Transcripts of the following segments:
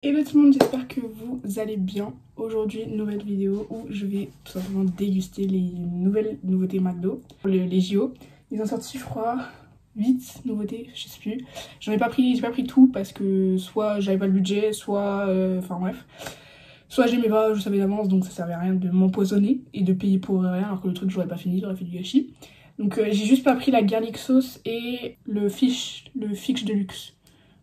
Hello tout le monde, j'espère que vous allez bien. Aujourd'hui, nouvelle vidéo où je vais tout simplement déguster les nouvelles nouveautés McDo, les JO. Ils ont sorti, je crois, 8 nouveautés, je sais plus. J'ai pas pris tout parce que soit j'avais pas le budget, soit, enfin bref. Soit j'aimais pas, je savais d'avance, donc ça servait à rien de m'empoisonner et de payer pour rien alors que le truc j'aurais pas fini, j'aurais fait du gâchis. Donc j'ai juste pas pris la garlic sauce et le fish de luxe.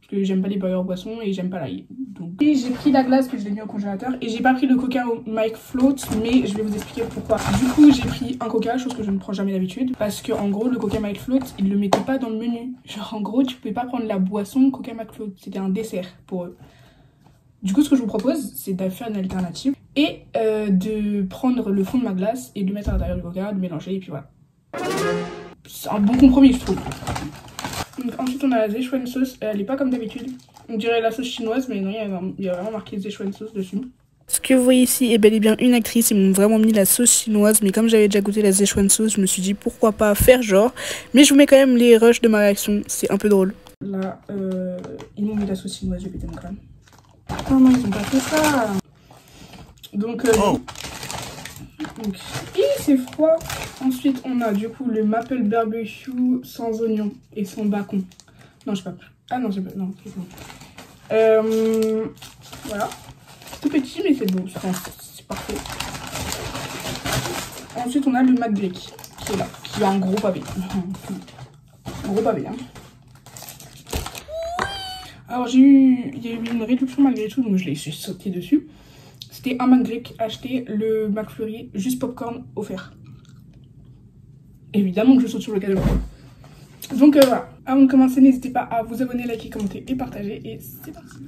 Parce que j'aime pas les burgers boissons et j'aime pas l'ail. Donc j'ai pris la glace que je l'ai mis au congélateur et j'ai pas pris le coca au Mike Float, mais je vais vous expliquer pourquoi. Du coup j'ai pris un coca, chose que je ne prends jamais d'habitude, parce que en gros le coca Mike Float ils le mettaient pas dans le menu. Genre en gros tu pouvais pas prendre la boisson coca Mike Float, c'était un dessert pour eux. Du coup ce que je vous propose c'est de faire une alternative et de prendre le fond de ma glace et de le mettre à l'intérieur du coca, de mélanger et puis voilà. C'est un bon compromis je trouve. Donc ensuite on a la Szechuan sauce, elle est pas comme d'habitude. On dirait la sauce chinoise mais non, il y a vraiment marqué Szechuan sauce dessus. Ce que vous voyez ici est bel et bien une actrice, ils m'ont vraiment mis la sauce chinoise, mais comme j'avais déjà goûté la Szechuan sauce, je me suis dit pourquoi pas faire genre. Mais je vous mets quand même les rushs de ma réaction, c'est un peu drôle. Là, ils m'ont mis la sauce chinoise, j'ai pété mon crâne. Oh non, ils ont pas fait ça. Donc, donc c'est froid. Ensuite, on a du coup le maple barbecue sans oignon et sans bacon. Non, je sais pas. Ah non, j'ai pas. Non, c'est bon. Voilà. Tout petit, mais c'est bon. C'est parfait. Ensuite, on a le McDrake qui est là, qui a un gros pavé. Gros pavé, hein. Alors, il y a eu une réduction malgré tout, donc je l'ai sauté dessus. C'était un McDrake acheté, le McFlurry, juste popcorn offert. Évidemment que je saute sur le cadeau. Donc voilà, avant de commencer, n'hésitez pas à vous abonner, liker, commenter et partager. Et c'est parti.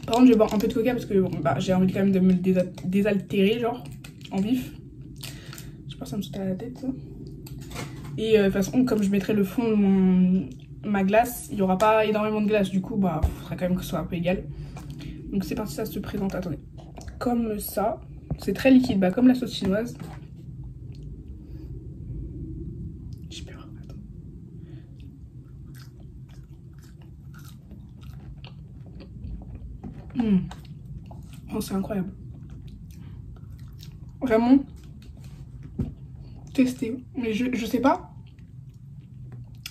Par contre, je vais boire un peu de coca parce que bon, j'ai envie quand même de me désaltérer, genre, en vif. Je sais pas, ça me saute à la tête, ça. Et de toute façon, comme je mettrai le fond de ma glace, il n'y aura pas énormément de glace. Du coup, il faudra quand même que ce soit un peu égal. Donc c'est parti, ça se présente, attendez. Comme ça, c'est très liquide, comme la sauce chinoise. J'ai peur, attends. Oh, c'est incroyable. Vraiment, tester. Mais je sais pas,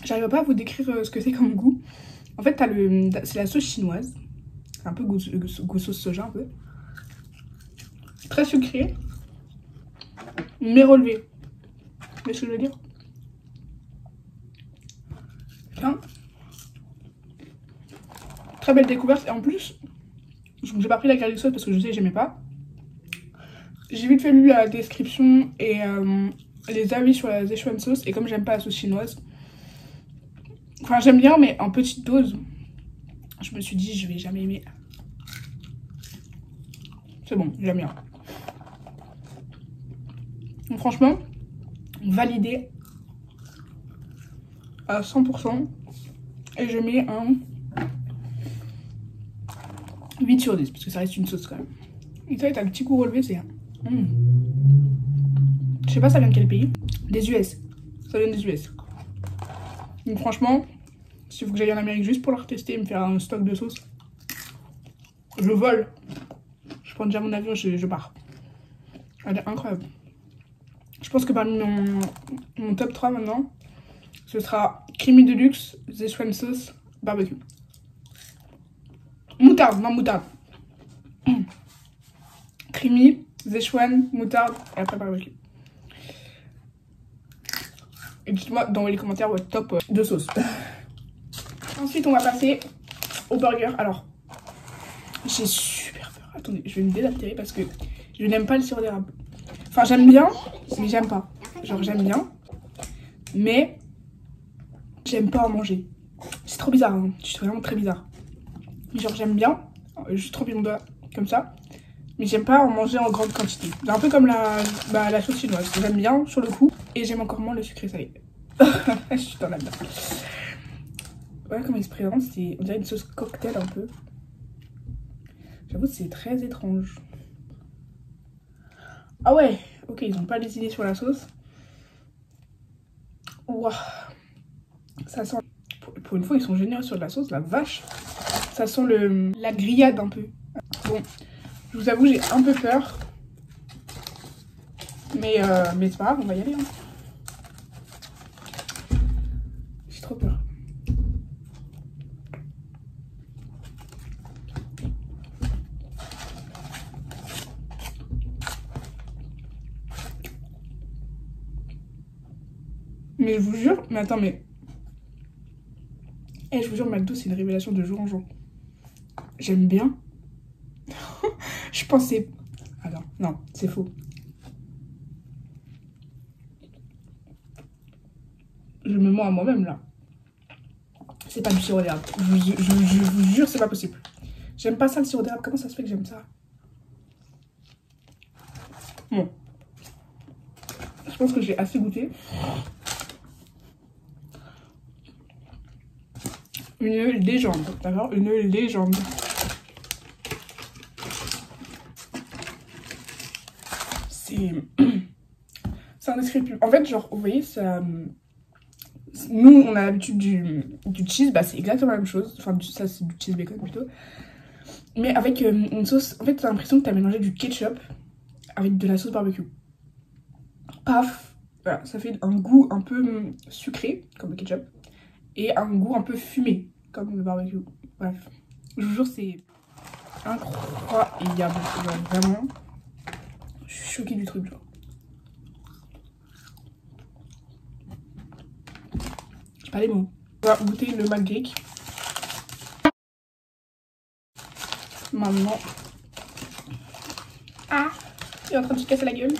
j'arrive pas à vous décrire ce que c'est comme goût. En fait, c'est la sauce chinoise. C'est un peu goût sauce soja, un peu. Très sucré, mais relevé. Vous voyez ce que je veux dire? Enfin, très belle découverte. Et en plus, j'ai pas pris la garlic sauce parce que je sais que j'aimais pas. J'ai vite fait lu la description et les avis sur la Szechuan sauce. Et comme j'aime pas la sauce chinoise, enfin j'aime bien mais en petite dose, je me suis dit je vais jamais aimer. C'est bon, j'aime bien. Donc franchement, validé à 100%. Et je mets un 8 sur 10 parce que ça reste une sauce quand même. Et ça, t'as le petit goût relevé, c'est... Je sais pas ça vient de quel pays. Des US. Ça vient des US. Donc franchement, s'il faut que j'aille en Amérique juste pour la retester et me faire un stock de sauce, je vole. Je prends déjà mon avion, je pars. Elle est incroyable. Je pense que parmi mon top 3 maintenant, ce sera creamy deluxe, Szechuan sauce, barbecue. Moutarde, non moutarde. Creamy, Szechuan, moutarde et après barbecue. Et dites-moi dans les commentaires votre top de sauce. Ensuite, on va passer au burger. Alors, j'ai super peur. Attendez, je vais me désaltérer parce que je n'aime pas le sirop d'érable. Enfin, j'aime bien, mais j'aime pas. Genre, j'aime bien, mais j'aime pas en manger. C'est trop bizarre, hein. C'est vraiment très bizarre. Genre, j'aime bien, juste tremper mon doigt comme ça, mais j'aime pas en manger en grande quantité. C'est un peu comme la sauce chinoise. J'aime bien sur le coup, et j'aime encore moins le sucré salé. Je suis dans là-dedans. Voilà comment il se présente, on dirait une sauce cocktail un peu. J'avoue, c'est très étrange. Ah ouais, ok, ils ont pas les idées sur la sauce. Ouah, ça sent... Pour une fois, ils sont généreux sur de la sauce, la vache. Ça sent la grillade un peu. Bon, je vous avoue, j'ai un peu peur. Mais c'est pas grave, on va y aller. Hein. J'ai trop peur. Mais je vous jure, mais attends, mais... je vous jure, McDo, c'est une révélation de jour en jour. J'aime bien. Je pensais... Alors, non, c'est faux. Je me mens à moi-même, là. C'est pas du sirop d'érable. Je vous jure, c'est pas possible. J'aime pas ça, le sirop d'érable. Comment ça se fait que j'aime ça? Bon. Je pense que j'ai assez goûté. Une légende, d'accord? Une légende. C'est indescriptible. En fait, genre, vous voyez, ça... Nous, on a l'habitude du cheese, bah c'est exactement la même chose. Enfin, ça, c'est du cheese bacon plutôt. Mais avec une sauce... En fait, t'as l'impression que t'as mélangé du ketchup avec de la sauce barbecue. Paf! Voilà, ça fait un goût un peu sucré, comme le ketchup. Et un goût un peu fumé, comme le barbecue. Bref. Je vous jure, c'est incroyable. Genre, vraiment, je suis choquée du truc, genre. J'ai pas les mots. On va goûter le McGreek. Maintenant. Ah! Il est en train de se casser la gueule.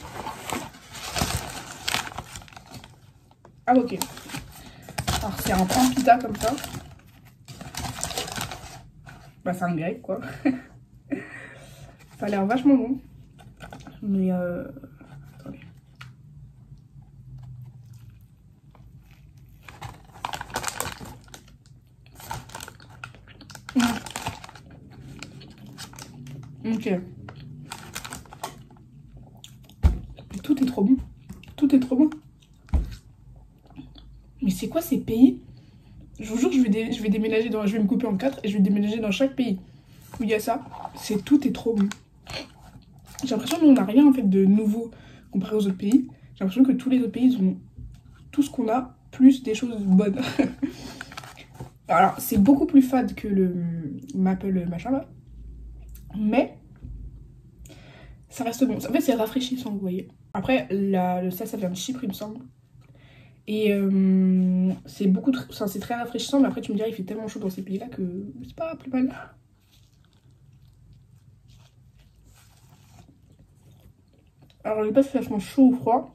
Ah, ok. Alors, c'est un pain pita comme ça. Bah, c'est un grec, quoi. Ça a l'air vachement bon. Mais attendez. Ok. Tout est trop bon. Tout est trop bon. Mais c'est quoi ces pays? Je vous jure que je vais déménager dans... Je vais me couper en 4 et je vais déménager dans chaque pays où il y a ça. Tout est trop bon. J'ai l'impression qu'on n'a rien en fait de nouveau comparé aux autres pays. J'ai l'impression que tous les autres pays ils ont tout ce qu'on a, plus des choses bonnes. Alors c'est beaucoup plus fade que le maple machin là. Mais ça reste bon. En fait c'est rafraîchissant, vous voyez. Après ça vient de Chypre il me semble. Et c'est beaucoup, c'est très rafraîchissant, mais après tu me diras il fait tellement chaud dans ces pays là que c'est pas plus mal. Alors je sais pas si ça sent chaud ou froid,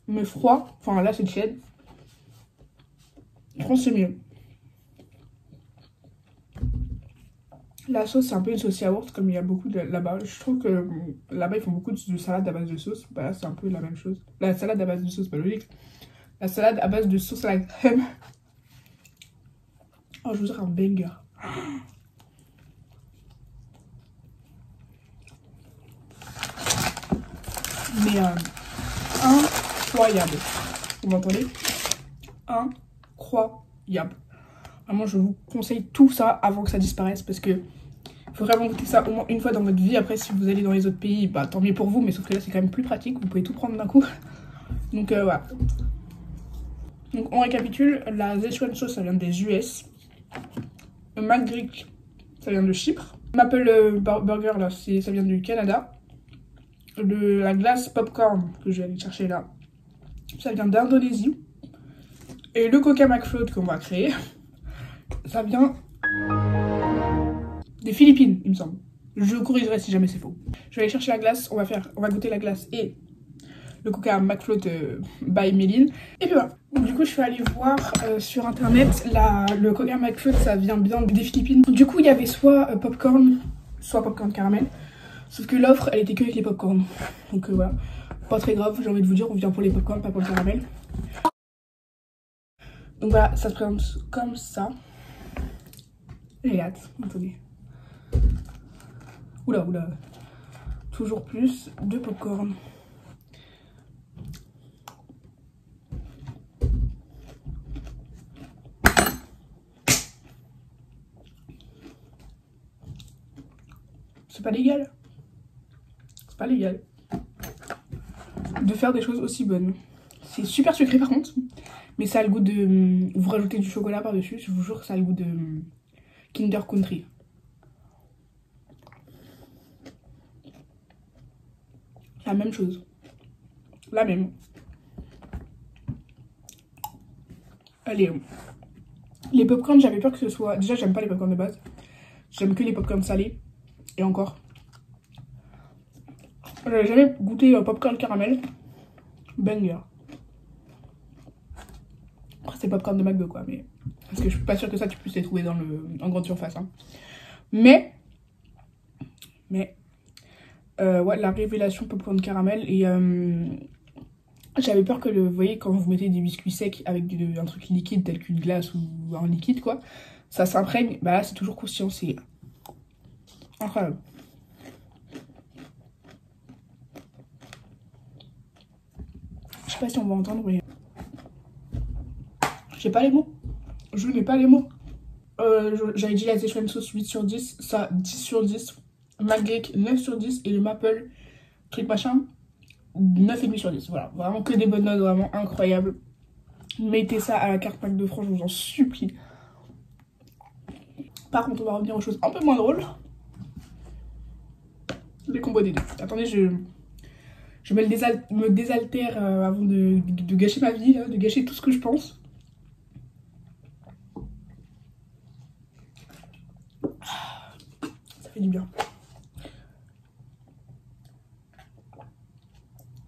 mais froid, enfin là c'est tiède. Je pense que c'est mieux. La sauce c'est un peu une sauce yaourt comme il y a beaucoup là-bas. Je trouve que là-bas ils font beaucoup de salade à base de sauce. Bah là c'est un peu la même chose. La salade à base de sauce, pas logique. La salade à base de sauce à la crème. Oh je vous dirais un banger. Mais incroyable. Vous m'entendez? Incroyable. Vraiment, je vous conseille tout ça avant que ça disparaisse parce que faut vraiment goûter ça au moins une fois dans votre vie. Après, si vous allez dans les autres pays, bah tant mieux pour vous, mais sauf que là, c'est quand même plus pratique. Vous pouvez tout prendre d'un coup. Donc, voilà. Donc, on récapitule. La Szechuan sauce, ça vient des US. Le McGreek, ça vient de Chypre. Maple Burger, là, ça vient du Canada. La glace popcorn que je vais aller chercher là, ça vient d'Indonésie. Et le Coca McFloat qu'on va créer, ça vient des Philippines, il me semble. Je corrigerai si jamais c'est faux. Je vais aller chercher la glace, on va goûter la glace et le Coca McFloat by Méline. Et puis voilà. Du coup, je suis allée voir sur internet, le Coca McFloat, ça vient bien des Philippines. Du coup, il y avait soit popcorn, soit popcorn caramel. Sauf que l'offre, elle était que avec les popcorn. Donc voilà, pas très grave, j'ai envie de vous dire, on vient pour les popcorn, pas pour le caramel. Donc voilà, ça se présente comme ça. J'ai hâte, attendez. Oula, oula. Toujours plus de popcorn. C'est pas légal. C'est pas légal de faire des choses aussi bonnes. C'est super sucré par contre, mais ça a le goût de... Vous rajoutez du chocolat par-dessus, je vous jure que ça a le goût de Kinder Country. La même chose. La même. Allez. Les popcorn, j'avais peur que ce soit... Déjà, j'aime pas les popcorn de base. J'aime que les popcorn salés. Et encore. J'avais jamais goûté popcorn caramel. Banger. Après, c'est popcorn de McDo, quoi. Mais... Parce que je suis pas sûre que ça, tu puisses les trouver en grande surface. Hein. Mais... ouais, la révélation popcorn caramel. Et j'avais peur que, vous voyez, quand vous mettez des biscuits secs avec un truc liquide tel qu'une glace ou un liquide, quoi, ça s'imprègne. Bah là, c'est toujours croustillant, c'est incroyable. Je sais pas si on va entendre, mais j'ai pas les mots. Je n'ai pas les mots. J'avais dit la Szechuan sauce 8 sur 10, ça 10 sur 10. McGeek 9 sur 10 et le Maple truc machin 9,5 sur 10. Voilà, vraiment que des bonnes notes, vraiment incroyables. Mettez ça à la carte pack de France, je vous en supplie. Par contre, on va revenir aux choses un peu moins drôles. Les combos des deux. Attendez, je me désaltère avant de gâcher ma vie, là, de gâcher tout ce que je pense. Ça fait du bien.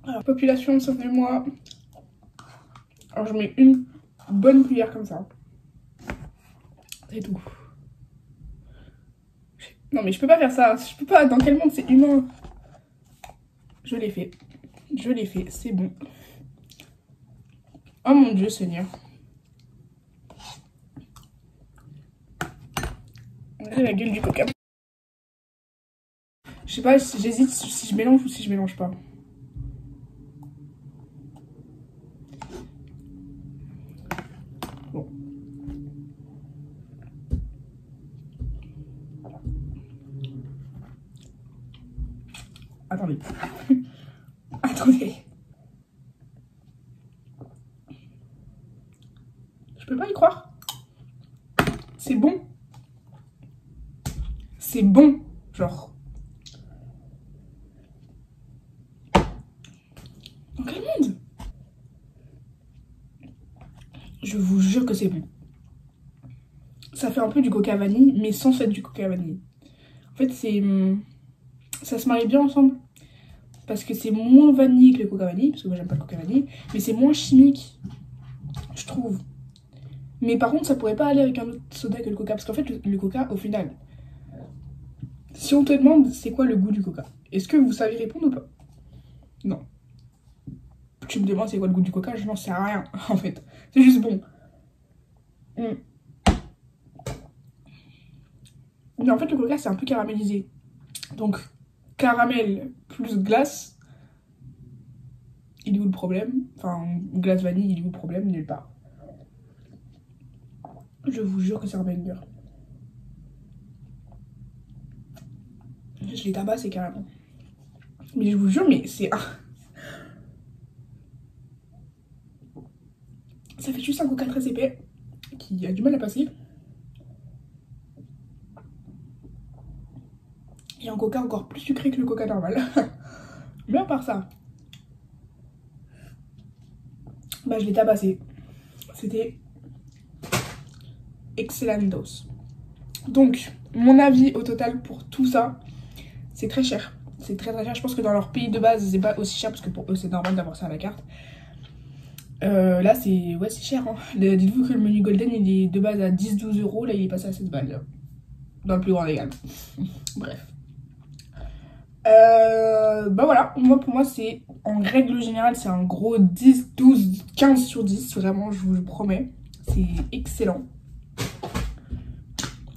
Alors, population, ça fait moi. Alors, je mets une bonne cuillère comme ça. C'est tout. Non, mais je peux pas faire ça. Je peux pas. Dans quel monde c'est humain? Je l'ai fait. Je l'ai fait. C'est bon. Oh mon Dieu, Seigneur. Regardez la gueule du coca. Je sais pas, j'hésite si je mélange ou si je mélange pas. Bon. Attendez. Attendez. Je peux pas y croire. C'est bon. C'est bon. Genre. Dans quel monde? Je vous jure que c'est bon. Ça fait un peu du coca vanille, mais sans faire du coca vanille. En fait, c'est... Ça se marie bien ensemble. Parce que c'est moins vanille que le coca vanille. Parce que moi, j'aime pas le coca vanille. Mais c'est moins chimique. Je trouve. Mais par contre, ça pourrait pas aller avec un autre soda que le coca. Parce qu'en fait, le coca, au final... Si on te demande c'est quoi le goût du coca, est-ce que vous savez répondre ou pas? Non. Tu me demandes c'est quoi le goût du coca, je n'en sais rien en fait. C'est juste bon. Mais en fait le coca c'est un peu caramélisé. Donc caramel plus glace, il est où le problème? Enfin glace vanille, il est où le problème? Nulle part. Je vous jure que c'est un banger. Je les tabasse carrément. Mais je vous jure, mais c'est... Ça fait juste un coca très épais qui a du mal à passer. Et un coca encore plus sucré que le coca normal. Mais à part ça, bah je l'ai tabassé. C'était excellentos. Donc, mon avis au total pour tout ça, c'est très cher. C'est très cher. Je pense que dans leur pays de base, c'est pas aussi cher parce que pour eux, c'est normal d'avoir ça à la carte. Là, c'est cher. Hein. Dites-vous que le menu Golden, il est de base à 10-12 €. Là, il est passé à 16 balles. Là. Dans le plus grand régal. Bref. Bah voilà. Moi, pour moi, c'est en règle générale, c'est un gros 10, 12, 15 sur 10. Vraiment, je vous promets. C'est excellent.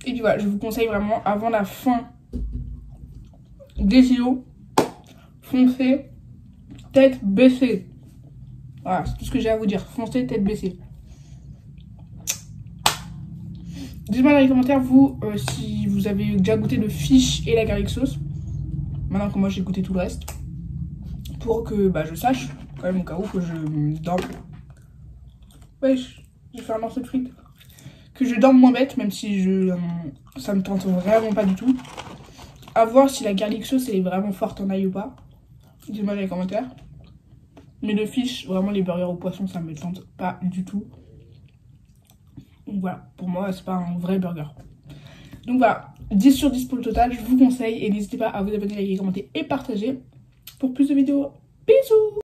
Et puis voilà, je vous conseille vraiment avant la fin des JO, foncez tête baissée. Voilà, c'est tout ce que j'ai à vous dire. Foncez tête baissée. Dites-moi dans les commentaires, vous, si vous avez déjà goûté le fish et la garlic sauce. maintenant que moi j'ai goûté tout le reste. Pour que bah, je sache, quand même au cas où que je dorme. Wesh, j'ai fait un morceau de frites. Que je dorme moins bête, même si ça me tente vraiment pas du tout. À voir si la garlic sauce est vraiment forte en ail ou pas. Dites-moi dans les commentaires. Mais le fish, vraiment les burgers au poisson, ça me tente pas du tout. Donc voilà, pour moi, c'est pas un vrai burger. Donc voilà, 10 sur 10 pour le total, je vous conseille. Et n'hésitez pas à vous abonner, liker, commenter et partager pour plus de vidéos. Bisous!